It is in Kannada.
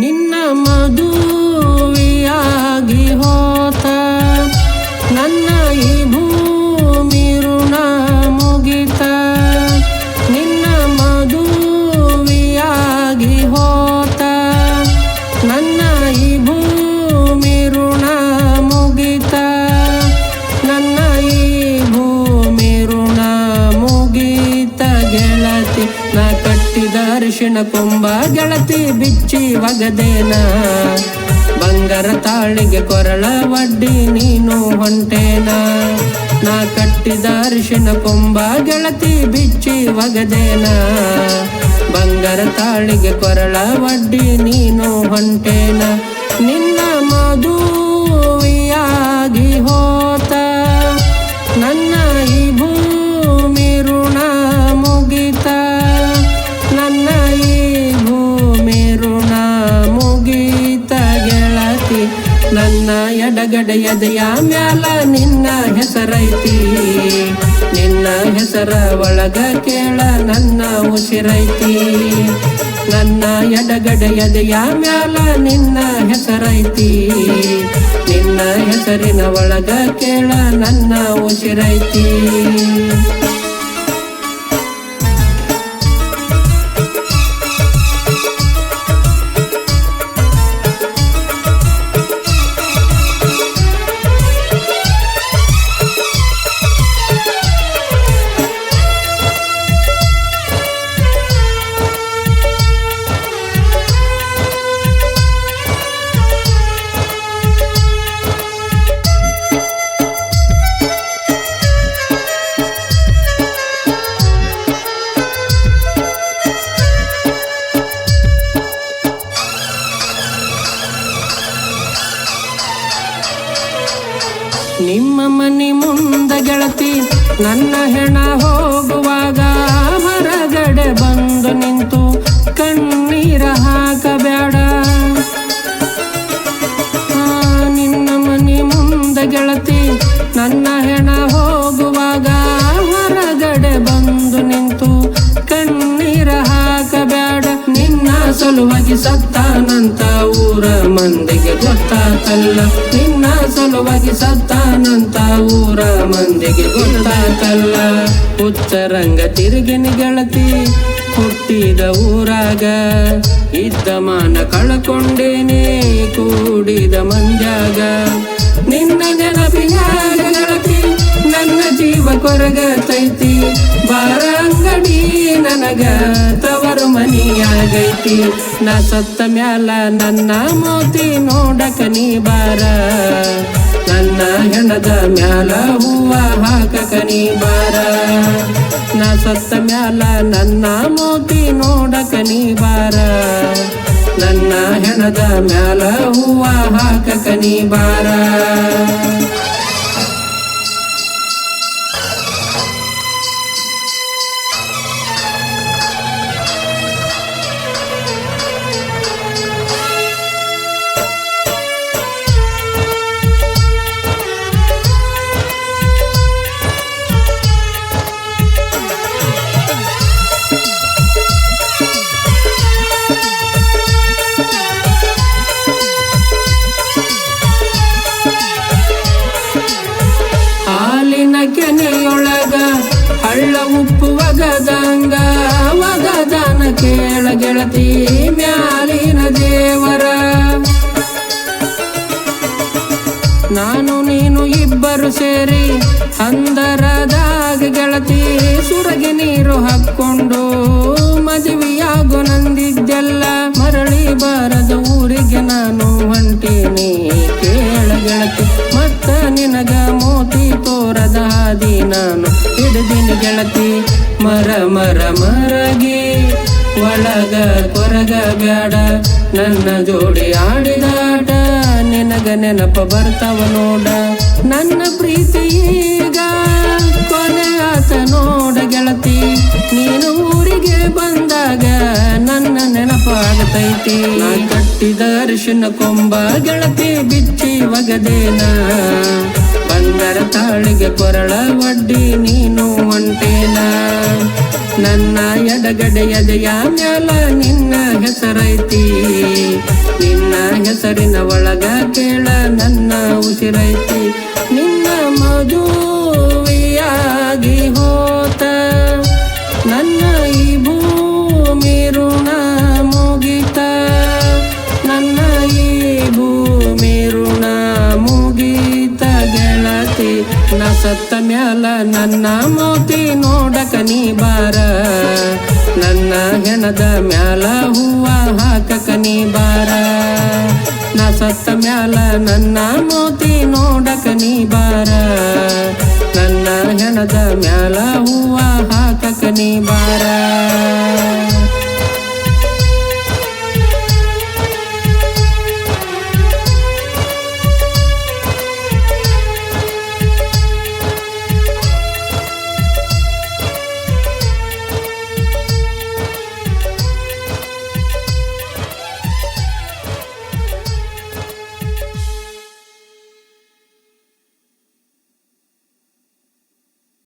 ನಿನ್ನ ಮದುವೆಯಾಗಿ ಹೋತ ನನ್ನ ಈ ಭೂಮಿ ಋಣ ಮುಗಿತ. ನಿನ್ನ ಮದುವೆಯಾಗಿ ಹೋತ ನನ್ನ ಈ ಭೂಮಿ ಋಣ ಮುಗಿತ. ನನ್ನ ಈ ಭೂಮಿ ಋಣ ಮುಗಿತ ಗೆಳತಿ. ನಾ ಕಟ್ಟಿದ ಅರಿಶಿಣ ಕೊಂಬ ಗೆಳತಿ ಬಿಚ್ಚಿ ಒಗದೇನ. ಬಂಗಾರ ತಾಳಿಗೆ ಕೊರಳ ವಡ್ಡಿ ನೀನು ಹೊಂಟೇನ. ನಾ ಕಟ್ಟಿದ ಅರಿಶಿಣ ಕೊಂಬ ಗೆಳತಿ ಬಿಚ್ಚಿ ಒಗದೇನ. ಬಂಗಾರ ತಾಳಿಗೆ ಕೊರಳ ವಡ್ಡಿ ನೀನು ಹೊಂಟೇನ. ನಿನ್ನ ಮದುವೆಯಾಗಿ ಹೋತ ನನ್ನ ಈ ಭೂಮಿ ಋಣ ಮುಗಿತ. ನನ್ನ ಈ ಭೂಮಿ ಋಣ ಮುಗಿತ ಗೆಳತಿ. ನನ್ನ ಎಡಗಡೆಯದೆಯ ಮ್ಯಾಲ ನಿನ್ನ ಹೆಸರೈತಿ. ನಿನ್ನ ಹೆಸರ ಒಳಗ ಕೇಳ ನನ್ನ ಉಸಿರೈತಿ. ನನ್ನ ಎಡಗಡೆಯದೆಯ ಮ್ಯಾಲ ನಿನ್ನ ಹೆಸರೈತಿ. ನಿನ್ನ ಹೆಸರಿನ ಒಳಗ ಕೇಳ ನನ್ನ ಉಸಿರೈತಿ. ನಿಮ್ಮ ಮನೆ ಮುಂದ ಗೆಳತಿ ನನ್ನ ಹೆಣ ಹೋಗುವಾಗ ಹೊರಗಡೆ ಬಂದು ನಿಂತು ಕಣ್ಣೀರ ಹಾಕಬೇಡ. ನಿನ್ನ ಮನೆ ಮುಂದ ಗೆಳತಿ ನನ್ನ ಹೆಣ ಹೋಗುವಾಗ ಹೊರಗಡೆ ಬಂದು ನಿಂತು ಕಣ್ಣೀರ ಹಾಕಬೇಡ. ನಿನ್ನ ಸಲುವಾಗಿ ಸತ್ತಾನಂತ ಊರ ಮಂದಿಗೆ ಗೊತ್ತಾತಲ್ಲ. ನಿನ್ನ ಸಲುವಾಗಿ ಸತ್ತಾನಂತ ಊರ ಮಂದಿಗೆ ಗೊತ್ತಾತಲ್ಲ. ಉತ್ತರಂಗ ತಿರುಗಿನ ಗೆಳತಿ ಹುಟ್ಟಿದ ಊರಾಗ ಇದ್ದ ಮಾನ ಕಳ್ಕೊಂಡೇನೆ ಕೂಡಿದ ಮಂದ್ಯಾಗ. ನಿನ್ನ ನೆನಪಿನಾಗ ಗೆಳತಿ ನನ್ನ ಜೀವ ಕೊರಗತೈತಿ. ಬಾರ ಅಂಗಡಿ ನನಗ ತವರು ಮನಿಯಾಗೈತಿ. ನಾ ಸತ್ತ ಮ್ಯಾಲ ನನ್ನ ಮೋತಿ ನೋಡಕ ನೀ ಬಾರ. ನನ್ನ ಹೆಣದ ಮ್ಯಾಲ ಹೂವ ಹಾಕಕ ನೀ ಬಾರ. ನಾ ಸತ್ತ ಮ್ಯಾಲ ನನ್ನ ಮೋತಿ ನೋಡಕ ನೀ ಬಾರ. ನನ್ನ ಹೆಣದ ಮ್ಯಾಲ ಹೂವ ಹಾಕಕ ನೀ ಬಾರ. ಕೆನೆಯೊಳಗ ಹಳ್ಳ ಉಪ್ಪು ಒಗದಂಗ ಒಗದಾನ ಕೇಳ ಗೆಳತಿ ಮ್ಯಾಲಿನ ದೇವರ. ನಾನು ನೀನು ಇಬ್ಬರು ಸೇರಿ ಅಂದರದಾಗ ಗೆಳತಿ ಸುರಗಿ ನೀರು ಹಾಕ್ಕೊಂಡು ಮದುವೆಯಾಗೋ ನಂದಿದ್ದೆಲ್ಲ. ಮರಳಿ ಬಾರದ ಊರಿಗೆ ನಾನು ಹೊಂಟೀನಿ ಕೇಳ ಗೆಳತಿ. ಮತ್ತ ನಿನಗ ಮೋತಿ ತೋರದ ಹಾದಿ ನಾನು ಹಿಡಿದಿನ ಗೆಳತಿ. ಮರ ಮರ ಮರಗಿ ಒಳಗ ಕೊರಗ ಬ್ಯಾಡ. ನನ್ನ ಜೋಡಿ ಆಡಿದಾಟ ನಿನಗ ನೆನಪ ಬರ್ತಾವ ನೋಡ. ನನ್ನ ಪ್ರೀತಿ ಈಗ ಕೊನೆ ಆತ ನೋಡ ಗೆಳತಿ. ನೀನು ಊರಿಗೆ ಬಂದಾಗ ನನ್ನ ನೆನಪಾಗತೈತಿ. ನಾ ಕಟ್ಟಿದ ಅರಿಶಿನ ಕೊಂಬ ಗೆಳತಿ ಬಿಚ್ಚಿ ಒಗದೇನ. ಬಂಗಾರ ತಾಳಿಗೆ ಕೊರಳ ವಡ್ಡಿ ನೀನು ಹೊಂಟೇನ. ನನ್ನ ಎಡಗಡೆಯದೆಯ ಮ್ಯಾಲ ನಿನ್ನ ಹೆಸರೈತಿ. ಉಸಿರೈತಿ ನಿನ್ನ ಮದುವೆಯಾಗಿ ಹೋತ ನನ್ನ ಈ ಭೂಮಿ ಋಣ ಮುಗಿತ ನನ್ನ ಈ ಭೂಮಿ ಋಣ ಮುಗಿತ ಗೆಳತಿ ನ ಸತ್ತ ಮ್ಯಾಲ ನನ್ನ ಮೋತಿ ನೋಡಕ ನೀ ಬಾರ ನನ್ನ ಹೆಣದ ಮ್ಯಾಲ ಹೂವ ಹಾಕಕ ನೀ ಬಾರ ನ ಸತ್ತ ಮ್ಯಾಲ ನನ್ನ ಮೋತಿ ನೋಡಕ ನೀ ಬಾರ ನನ್ನ ಹೆಣದ ಮ್ಯಾಲ ಹೂವ ಹಾಕಕ ನೀ ಬಾರ